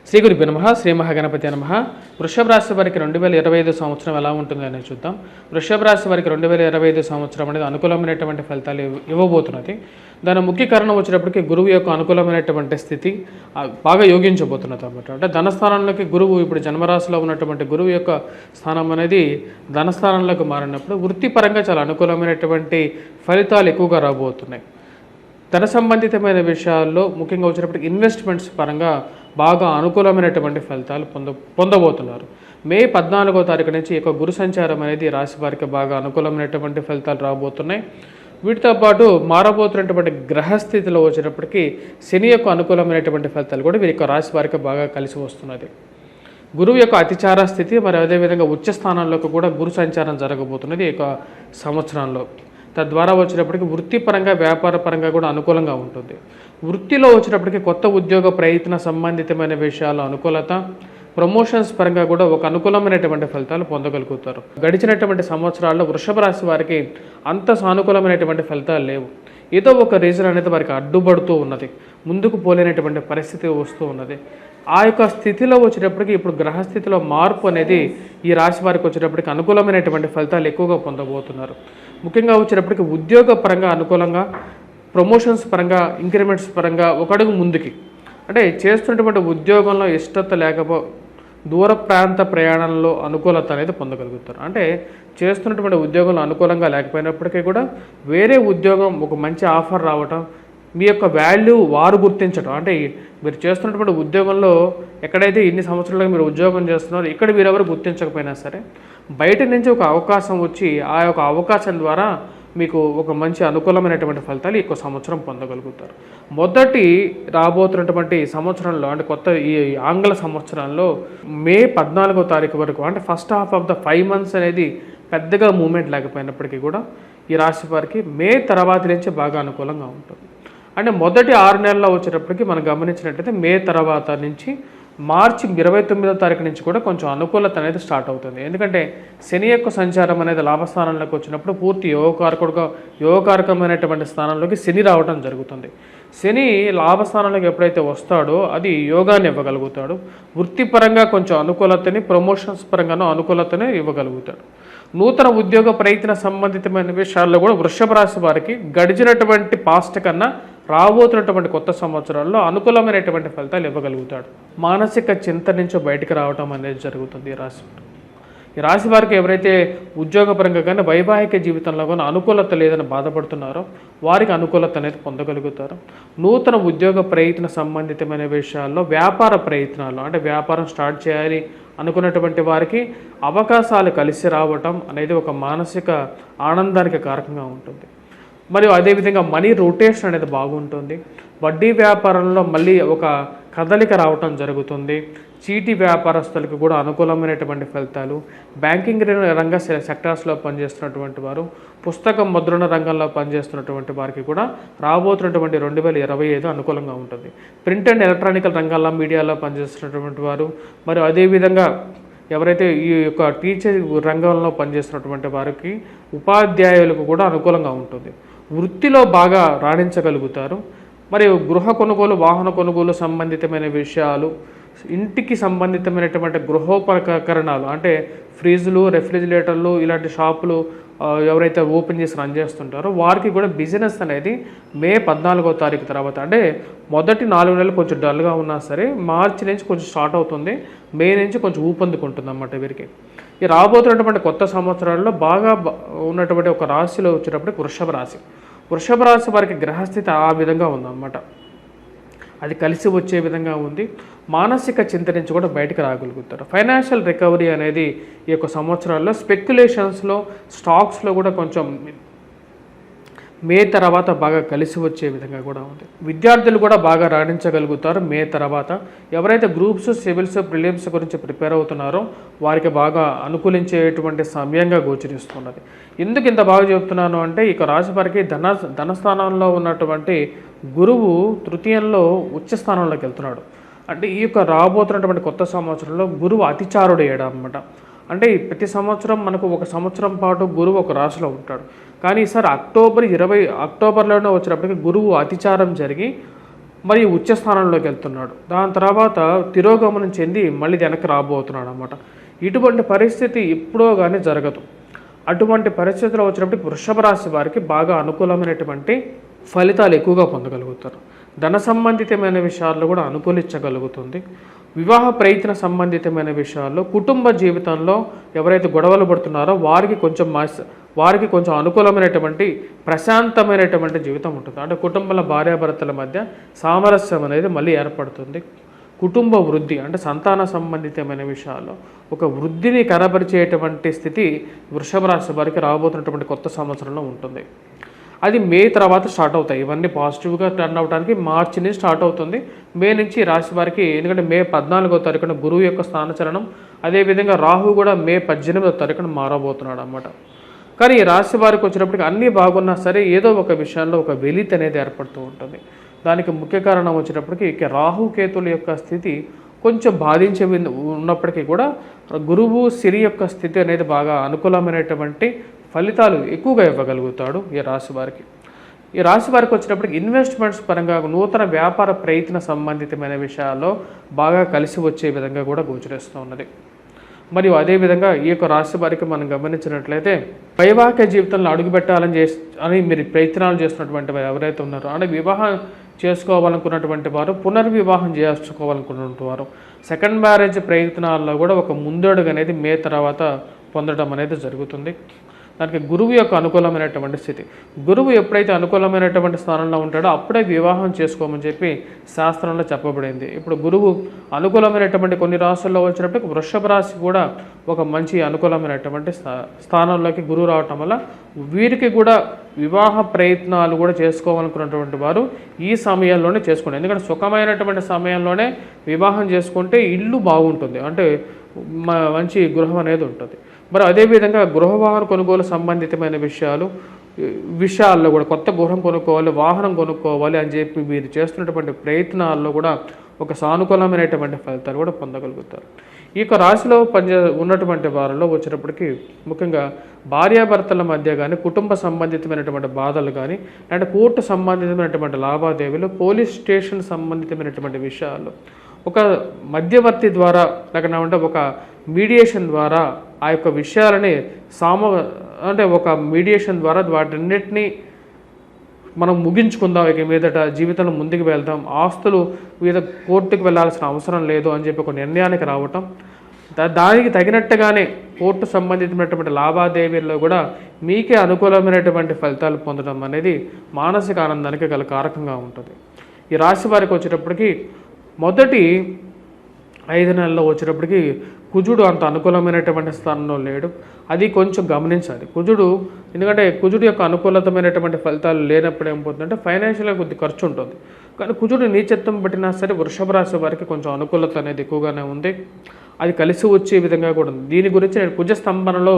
శ్రీ గురుభ్యో నమః. శ్రీ మహాగణపతి నమః. వృషభ రాశి వారికి 2025 సంవత్సరం ఎలా ఉంటుంది అనేది చూద్దాం. వృషభ రాశి వారికి 2025 సంవత్సరం అనేది అనుకూలమైనటువంటి ఫలితాలు ఇవ్వబోతున్నది. దాని ముఖ్య కారణం వచ్చేటప్పటికి గురువు యొక్క అనుకూలమైనటువంటి స్థితి బాగా యోగించబోతున్నది అన్నమాట. అంటే ధనస్థానంలోకి గురువు ఇప్పుడు జన్మరాశిలో ఉన్నటువంటి గురువు యొక్క స్థానం అనేది ధనస్థానంలోకి మారినప్పుడు వృత్తిపరంగా చాలా అనుకూలమైనటువంటి ఫలితాలు ఎక్కువగా రాబోతున్నాయి. ధన సంబంధితమైన విషయాల్లో ముఖ్యంగా వచ్చేటప్పటికి ఇన్వెస్ట్మెంట్స్ పరంగా బాగా అనుకూలమైనటువంటి ఫలితాలు పొందబోతున్నారు. మే 14వ తారీఖు నుంచి ఈ గురు సంచారం అనేది రాశి వారికి బాగా అనుకూలమైనటువంటి ఫలితాలు రాబోతున్నాయి. వీటితో పాటు మారబోతున్నటువంటి గ్రహస్థితిలో వచ్చేటప్పటికి శని యొక్క అనుకూలమైనటువంటి ఫలితాలు కూడా వీరి యొక్క రాశి వారికి బాగా కలిసి వస్తున్నది. గురువు యొక్క అతిచార స్థితి మరి అదేవిధంగా ఉచ్చ స్థానంలోకి కూడా గురు సంచారం జరగబోతున్నది ఈ సంవత్సరంలో. తద్వారా వచ్చేటప్పటికి వృత్తిపరంగా వ్యాపారపరంగా కూడా అనుకూలంగా ఉంటుంది. వృత్తిలో వచ్చేటప్పటికి కొత్త ఉద్యోగ ప్రయత్న సంబంధితమైన విషయాల అనుకూలత, ప్రమోషన్స్ పరంగా కూడా ఒక అనుకూలమైనటువంటి ఫలితాలు పొందగలుగుతారు. గడిచినటువంటి సంవత్సరాల్లో వృషభ రాశి వారికి అంత సానుకూలమైనటువంటి ఫలితాలు లేవు. ఏదో ఒక రీజన్ అనేది వారికి అడ్డుపడుతూ ఉన్నది, ముందుకు పోలేనటువంటి పరిస్థితి వస్తూ ఉన్నది. ఆ యొక్క స్థితిలో వచ్చేటప్పటికి ఇప్పుడు గ్రహస్థితిలో మార్పు అనేది ఈ రాశి వారికి వచ్చేటప్పటికి అనుకూలమైనటువంటి ఫలితాలు ఎక్కువగా పొందబోతున్నారు. ముఖ్యంగా వచ్చేటప్పటికి ఉద్యోగ పరంగా అనుకూలంగా, ప్రమోషన్స్ పరంగా, ఇంక్రిమెంట్స్ పరంగా ఒక అడుగు ముందుకి, అంటే చేస్తున్నటువంటి ఉద్యోగంలో ఇష్టత దూర ప్రాంత ప్రయాణంలో అనుకూలత అనేది పొందగలుగుతారు. అంటే చేస్తున్నటువంటి ఉద్యోగంలో అనుకూలంగా లేకపోయినప్పటికీ కూడా వేరే ఉద్యోగం ఒక మంచి ఆఫర్ రావటం, మీ యొక్క వాల్యూ వారు గుర్తించడం, అంటే మీరు చేస్తున్నటువంటి ఉద్యోగంలో ఎక్కడైతే ఇన్ని సంవత్సరాలుగా మీరు ఉద్యోగం చేస్తున్నారో ఇక్కడ మీరెవరు గుర్తించకపోయినా సరే బయట నుంచి ఒక అవకాశం వచ్చి ఆ యొక్క అవకాశం ద్వారా మీకు ఒక మంచి అనుకూలమైనటువంటి ఫలితాలు ఈ సంవత్సరం పొందగలుగుతారు. మొదటి రాబోతున్నటువంటి సంవత్సరంలో అంటే కొత్త ఈ ఆంగ్ల సంవత్సరంలో మే 14వ తారీఖు వరకు అంటే first half of the 5 months అనేది పెద్దగా మూమెంట్ లేకపోయినప్పటికీ కూడా ఈ రాశి వారికి మే తర్వాత నుంచి బాగా అనుకూలంగా ఉంటుంది. అంటే మొదటి 6 నెలల్లో వచ్చేటప్పటికి మనం గమనించినట్లయితే మే తర్వాత నుంచి మార్చి 29వ తారీఖు నుంచి కూడా కొంచెం అనుకూలత అనేది స్టార్ట్ అవుతుంది. ఎందుకంటే శని యొక్క సంచారం అనేది లాభస్థానంలోకి వచ్చినప్పుడు పూర్తి యోగకారకమైనటువంటి స్థానంలోకి శని రావడం జరుగుతుంది. శని లాభస్థానంలోకి ఎప్పుడైతే వస్తాడో అది యోగాన్ని ఇవ్వగలుగుతాడు. వృత్తిపరంగా కొంచెం అనుకూలతని, ప్రమోషన్స్ పరంగానూ అనుకూలతని ఇవ్వగలుగుతాడు. నూతన ఉద్యోగ ప్రయత్న సంబంధితమైన విషయాల్లో కూడా వృషభ రాశి వారికి గడిచినటువంటి పాస్ట్ కన్నా రాబోతున్నటువంటి కొత్త సంవత్సరాల్లో అనుకూలమైనటువంటి ఫలితాలు ఇవ్వగలుగుతాడు. మానసిక చింత నుంచి బయటకు రావడం అనేది జరుగుతుంది ఈ రాశి వారికి ఎవరైతే ఉద్యోగపరంగా కానీ వైవాహిక జీవితంలో కానీ అనుకూలత లేదని బాధపడుతున్నారో వారికి అనుకూలత అనేది పొందగలుగుతారు. నూతన ఉద్యోగ ప్రయత్న సంబంధితమైన విషయాల్లో వ్యాపార ప్రయత్నాలు అంటే వ్యాపారం స్టార్ట్ చేయాలి అనుకున్నటువంటి వారికి అవకాశాలు కలిసి రావటం అనేది ఒక మానసిక ఆనందానికి కారకంగా ఉంటుంది. మరియు అదేవిధంగా మనీ రొటేషన్ అనేది బాగుంటుంది. వడ్డీ వ్యాపారంలో మళ్ళీ ఒక కదలిక రావటం జరుగుతుంది. చీటీ వ్యాపారస్తులకు కూడా అనుకూలమైనటువంటి ఫలితాలు, బ్యాంకింగ్ రంగ సెక్టార్స్లో పనిచేస్తున్నటువంటి వారు, పుస్తక ముద్రణ రంగంలో పనిచేస్తున్నటువంటి వారికి కూడా రాబోతున్నటువంటి 2025 అనుకూలంగా ఉంటుంది. ప్రింట్ అండ్ ఎలక్ట్రానికల్ రంగాల్లో మీడియాలో పనిచేస్తున్నటువంటి వారు, మరియు అదేవిధంగా ఎవరైతే ఈ యొక్క టీచర్ రంగంలో పనిచేస్తున్నటువంటి వారికి, ఉపాధ్యాయులకు కూడా అనుకూలంగా ఉంటుంది. వృత్తిలో బాగా రాణించగలుగుతారు. మరియు గృహ కొనుగోలు, వాహన కొనుగోలు సంబంధితమైన విషయాలు, ఇంటికి సంబంధితమైనటువంటి గృహోపకరణాలు అంటే ఫ్రిడ్జ్లు, రెఫ్రిజిరేటర్లు ఇలాంటి షాపులు ఎవరైతే ఓపెన్ చేసి రన్ చేస్తుంటారో వారికి కూడా బిజినెస్ అనేది మే 14వ తారీఖు తర్వాత అంటే మొదటి 4 నెలలు కొంచెం డల్గా ఉన్నా సరే మార్చి నుంచి కొంచెం స్టార్ట్ అవుతుంది, మే నుంచి కొంచెం ఊపందుకుంటుంది అన్నమాట వీరికి. ఈ రాబోతున్నటువంటి కొత్త సంవత్సరాల్లో బాగా ఉన్నటువంటి ఒక రాశిలో వచ్చేటప్పటికి వృషభ రాశి వారికి గ్రహస్థితి ఆ విధంగా ఉందన్నమాట. అది కలిసి వచ్చే విధంగా ఉంది. మానసిక చింత నుంచి కూడా బయటకు రాగలుగుతారు. ఫైనాన్షియల్ రికవరీ అనేది ఈ యొక్క సంవత్సరాల్లో స్పెక్యులేషన్స్లో, స్టాక్స్లో కూడా కొంచెం మే తర్వాత బాగా కలిసి వచ్చే విధంగా కూడా ఉంది. విద్యార్థులు కూడా బాగా రాణించగలుగుతారు మే తర్వాత. ఎవరైతే గ్రూప్స్, సివిల్స్, ప్రిలిమ్స్ గురించి ప్రిపేర్ అవుతున్నారో వారికి బాగా అనుకూలించేటువంటి సమయంగా గోచరిస్తున్నది. ఎందుకు ఇంత బాగా చెప్తున్నాను అంటే ఇక రాశి వారికి ధనస్థానంలో ఉన్నటువంటి గురువు తృతీయంలో ఉచ్చ స్థానంలోకి వెళ్తున్నాడు. అంటే ఈ యొక్క రాబోతున్నటువంటి కొత్త సంవత్సరంలో గురువు అతిచారుడు అయ్యాడు అన్నమాట. అంటే ప్రతి సంవత్సరం మనకు ఒక సంవత్సరం పాటు గురువు ఒక రాశిలో ఉంటాడు. కానీ ఈసారి అక్టోబర్లోనే వచ్చినప్పటికీ గురువు అతిచారం జరిగి మరి ఉచ్చ స్థానంలోకి వెళ్తున్నాడు. దాని తర్వాత తిరోగమనం చెంది మళ్ళీ వెనక్కి రాబోతున్నాడు అనమాట. ఇటువంటి పరిస్థితి ఎప్పుడో కానీ జరగదు. అటువంటి పరిస్థితులు వచ్చినప్పుడు వృషభ రాశి వారికి బాగా అనుకూలమైనటువంటి ఫలితాలు ఎక్కువగా పొందగలుగుతారు. ధన సంబంధితమైన విషయాల్లో కూడా అనుకూలించగలుగుతుంది. వివాహ ప్రయత్న సంబంధితమైన విషయాల్లో, కుటుంబ జీవితంలో ఎవరైతే గొడవలు పడుతున్నారో వారికి కొంచెం అనుకూలమైనటువంటి ప్రశాంతమైనటువంటి జీవితం ఉంటుంది. అంటే కుటుంబంలో భార్యాభర్తల మధ్య సామరస్యం అనేది మళ్ళీ ఏర్పడుతుంది. కుటుంబ వృద్ధి అంటే సంతాన సంబంధితమైన విషయాల్లో ఒక వృద్ధిని కనబరిచేటువంటి స్థితి వృషభ రాశి వారికి రాబోతున్నటువంటి కొత్త సంవత్సరంలో ఉంటుంది. అది మే తర్వాత స్టార్ట్ అవుతాయి. ఇవన్నీ పాజిటివ్గా టర్న్ అవడానికి మార్చి నుంచి స్టార్ట్ అవుతుంది. మే నుంచి రాశి వారికి, ఎందుకంటే మే 14వ తారీఖున గురువు యొక్క స్థానచలనం, అదేవిధంగా రాహు కూడా మే 18వ తారీఖున మారబోతున్నాడు అన్నమాట. కానీ ఈ రాశి వారికి వచ్చినప్పటికీ అన్నీ బాగున్నా సరే ఏదో ఒక విషయంలో ఒక వెలితి అనేది ఏర్పడుతూ ఉంటుంది. దానికి ముఖ్య కారణం వచ్చేటప్పటికి ఇక రాహుకేతుల యొక్క స్థితి కొంచెం బాధించే ఉన్నప్పటికీ కూడా గురువు శని యొక్క స్థితి అనేది బాగా అనుకూలమైనటువంటి ఫలితాలు ఎక్కువగా ఇవ్వగలుగుతాడు ఈ రాశి వారికి. ఈ రాశి వారికి వచ్చినప్పటికి ఇన్వెస్ట్మెంట్స్ పరంగా నూతన వ్యాపార ప్రయత్న సంబంధితమైన విషయాల్లో బాగా కలిసి వచ్చే విధంగా కూడా గోచరిస్తూ ఉన్నది. మరియు అదేవిధంగా ఈ యొక్క రాశి వారికి మనం గమనించినట్లయితే వైవాహిక జీవితంలో అడుగుపెట్టాలని మీరు ప్రయత్నాలు చేస్తున్నటువంటి వారు ఎవరైతే ఉన్నారో, అంటే వివాహం చేసుకోవాలనుకున్నటువంటి వారు, పునర్వివాహం చేసుకోవాలనుకున్నటువంటి వారు, సెకండ్ మ్యారేజ్ ప్రయత్నాల్లో కూడా ఒక ముందడుగు అనేది మే తర్వాత పొందడం అనేది జరుగుతుంది. దానికి గురువు యొక్క అనుకూలమైనటువంటి స్థితి. గురువు ఎప్పుడైతే అనుకూలమైనటువంటి స్థానంలో ఉంటాడో అప్పుడే వివాహం చేసుకోమని చెప్పి శాస్త్రంలో చెప్పబడింది. ఇప్పుడు గురువు అనుకూలమైనటువంటి కొన్ని రాశుల్లో వచ్చినప్పుడు వృషభ రాశి కూడా ఒక మంచి అనుకూలమైనటువంటి స్థానంలోకి గురువు రావటం వల్ల వీరికి కూడా వివాహ ప్రయత్నాలు కూడా చేసుకోవాలనుకున్నటువంటి వారు ఈ సమయంలోనే చేసుకోండి. ఎందుకంటే సుఖమైనటువంటి సమయంలోనే వివాహం చేసుకుంటే ఇల్లు బాగుంటుంది, అంటే మంచి గృహం అనేది ఉంటుంది. మరి అదేవిధంగా గృహవాహన కొనుగోలు సంబంధితమైన విషయాల్లో కూడా కొత్త గృహం కొనుక్కోవాలి, వాహనం కొనుక్కోవాలి అని చెప్పి మీరు చేస్తున్నటువంటి ప్రయత్నాల్లో కూడా ఒక సానుకూలమైనటువంటి ఫలితాలు కూడా పొందగలుగుతారు. ఈ యొక్క రాశిలో ఉన్నటువంటి వారిలో వచ్చినప్పటికీ ముఖ్యంగా భార్యాభర్తల మధ్య కానీ, కుటుంబ సంబంధితమైనటువంటి బాధలు కానీ, అంటే కోర్టు సంబంధితమైనటువంటి లావాదేవీలు, పోలీస్ స్టేషన్ సంబంధితమైనటువంటి విషయాలు ఒక మధ్యవర్తి ద్వారా లేకపోతే ఒక మీడియేషన్ ద్వారా ఆ యొక్క విషయాలని ఒక మీడియేషన్ ద్వారా వాటన్నిటినీ మనం ముగించుకుందాం, ఇక మీదట జీవితంలో ముందుకు వెళ్దాం, ఆస్తులు మీద కోర్టుకు వెళ్ళాల్సిన అవసరం లేదు అని చెప్పి ఒక నిర్ణయానికి రావటం, దానికి తగినట్టుగానే కోర్టు సంబంధించినటువంటి లావాదేవీల్లో కూడా మీకే అనుకూలమైనటువంటి ఫలితాలు పొందడం అనేది మానసిక ఆనందానికి గల కారకంగా ఉంటుంది. ఈ రాశి వారికి వచ్చేటప్పటికి మొదటి 5 నెలల్లో వచ్చేటప్పటికి కుజుడు అంత అనుకూలమైనటువంటి స్థానంలో లేడు. అది కొంచెం గమనించాలి. ఎందుకంటే కుజుడు యొక్క అనుకూలతమైనటువంటి ఫలితాలు లేనప్పుడు ఏమవుతుందంటే ఫైనాన్షియల్గా కొద్ది ఖర్చు ఉంటుంది. కానీ కుజుడు నీచత్వం పట్టినా సరే వృషభ రాశి వారికి కొంచెం అనుకూలత అనేది ఎక్కువగానే ఉంది. అది కలిసి వచ్చే విధంగా కూడా ఉంది. దీని గురించి నేను కుజ స్తంభనలో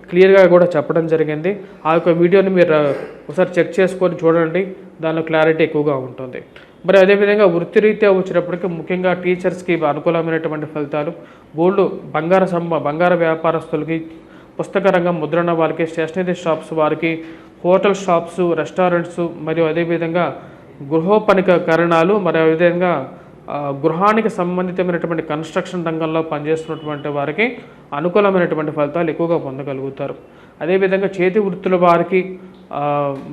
క్లియర్గా కూడా చెప్పడం జరిగింది. ఆ యొక్క వీడియోని మీరు ఒకసారి చెక్ చేసుకొని చూడండి, దానిలో క్లారిటీ ఎక్కువగా ఉంటుంది. మరి అదేవిధంగా వృత్తిరీత్యా వచ్చినప్పటికీ ముఖ్యంగా టీచర్స్కి అనుకూలమైనటువంటి ఫలితాలు, బంగార వ్యాపారస్తులకి, పుస్తక రంగం, ముద్రణ వారికి, స్టేషనరీ షాప్స్ వారికి, హోటల్ షాప్స్, రెస్టారెంట్స్, మరియు అదేవిధంగా గృహోపకరణాలు, మరి అదేవిధంగా గృహానికి సంబంధితమైనటువంటి కన్స్ట్రక్షన్ రంగంలో పనిచేస్తున్నటువంటి వారికి అనుకూలమైనటువంటి ఫలితాలు ఎక్కువగా పొందగలుగుతారు. అదేవిధంగా చేతి వృత్తుల వారికి,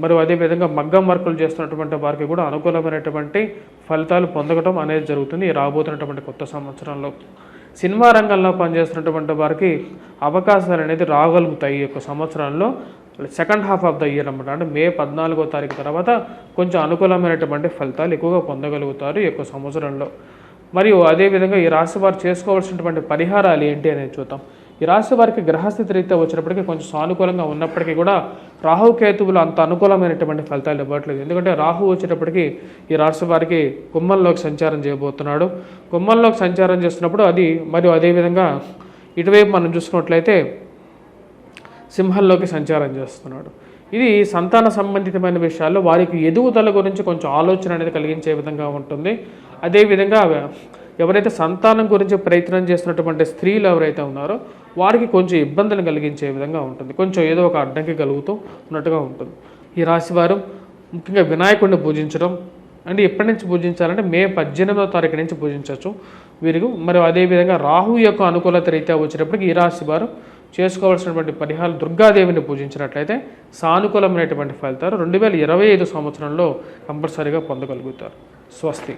మరియు అదేవిధంగా మగ్గం వర్కులు చేస్తున్నటువంటి వారికి కూడా అనుకూలమైనటువంటి ఫలితాలు పొందడం అనేది జరుగుతుంది ఈ రాబోతున్నటువంటి కొత్త సంవత్సరంలో. సినిమా రంగంలో పనిచేస్తున్నటువంటి వారికి అవకాశాలు అనేది రాగలుగుతాయి ఈ యొక్క సంవత్సరంలో, second half of the year అన్నమాట. అంటే మే 14వ తారీఖు తర్వాత కొంచెం అనుకూలమైనటువంటి ఫలితాలు ఎక్కువగా పొందగలుగుతారు ఈ యొక్క సంవత్సరంలో. మరియు అదేవిధంగా ఈ రాశి వారు చేసుకోవాల్సినటువంటి పరిహారాలు ఏంటి అనేది చూద్దాం. ఈ రాశి వారికి గ్రహస్థితి రీత్యా వచ్చినప్పటికీ కొంచెం సానుకూలంగా ఉన్నప్పటికీ కూడా రాహుకేతువులు అంత అనుకూలమైనటువంటి ఫలితాలు ఇవ్వట్లేదు. ఎందుకంటే రాహు వచ్చేటప్పటికి ఈ రాశి వారికి కుంభంలోకి సంచారం చేయబోతున్నాడు. కుంభంలోకి సంచారం చేస్తున్నప్పుడు అది, మరియు అదేవిధంగా ఇటువైపు మనం చూసుకున్నట్లయితే సింహంలోకి సంచారం చేస్తున్నాడు. ఇది సంతాన సంబంధితమైన విషయాల్లో వారికి ఎదుగుదల గురించి కొంచెం ఆలోచన అనేది కలిగించే విధంగా ఉంటుంది. అదేవిధంగా ఎవరైతే సంతానం గురించి ప్రయత్నం చేస్తున్నటువంటి స్త్రీలు ఎవరైతే ఉన్నారో వారికి కొంచెం ఇబ్బందులు కలిగించే విధంగా ఉంటుంది, కొంచెం ఏదో ఒక అడ్డంకి కలుగుతూ ఉన్నట్టుగా ఉంటుంది. ఈ రాశివారు ముఖ్యంగా వినాయకుడిని పూజించడం, అంటే ఎప్పటి నుంచి పూజించాలంటే మే 18వ తారీఖు నుంచి పూజించవచ్చు వీరికి. మరి అదేవిధంగా రాహు యొక్క అనుకూలత రీత్యా వచ్చేటప్పటికి ఈ రాశి వారు చేసుకోవాల్సినటువంటి పరిహారాలు దుర్గాదేవిని పూజించినట్లయితే సానుకూలమైనటువంటి ఫలితాలు 2025 సంవత్సరంలో కంపల్సరీగా పొందగలుగుతారు. స్వస్తి.